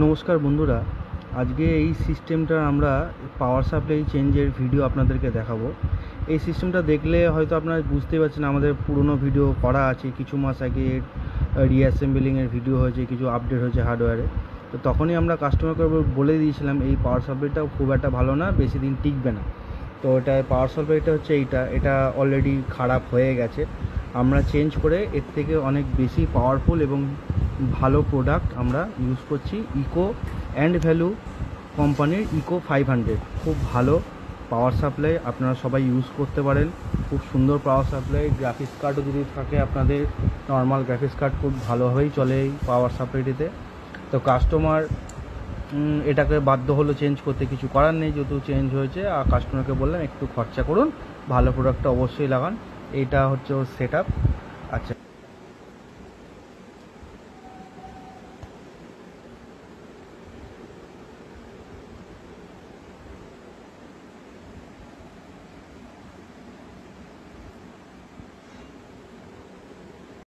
নমস্কার বন্ধুরা, আজকে এই সিস্টেমটা আমরা পাওয়ার সাপ্লাই চেঞ্জের ভিডিও আপনাদেরকে দেখাবো। এই সিস্টেমটা দেখলে হয়তো আপনারা বুঝতেই পারছেন, আমাদের পুরনো ভিডিও করা আছে, কিছু মাস আগে রিঅ্যাসেম্বলিংয়ের ভিডিও হয়েছে, কিছু আপডেট হয়েছে হার্ডওয়্যারে। তো তখনই আমরা কাস্টমারকে বলে দিয়েছিলাম এই পাওয়ার সাপ্লাইটা খুব একটা ভালো না, বেশি দিন টিকবে না। তো এটা পাওয়ার সাপ্লাইটা হচ্ছে এটা অলরেডি খারাপ হয়ে গেছে। আমরা চেঞ্জ করে এর থেকে অনেক বেশি পাওয়ারফুল এবং ভালো প্রোডাক্ট আমরা ইউজ করছি। ইকো অ্যান্ড ভ্যালু কোম্পানির ইকো 500 খুব ভালো পাওয়ার সাপ্লাই, আপনারা সবাই ইউজ করতে পারেন। খুব সুন্দর পাওয়ার সাপ্লাই। গ্রাফিক্স কার্ডও যদি থাকে আপনাদের, নর্মাল গ্রাফিক্স কার্ড খুব ভালোভাবেই চলে এই পাওয়ার সাপ্লাইটিতে। তো কাস্টমার এটাকে বাধ্য হলো চেঞ্জ করতে, কিছু করার নেই, যেহেতু চেঞ্জ হয়েছে। আর কাস্টমারকে বললাম একটু খরচা করুন, ভালো প্রোডাক্টটা অবশ্যই লাগান। এইটা হচ্ছে ওর সেট আপ। আচ্ছা।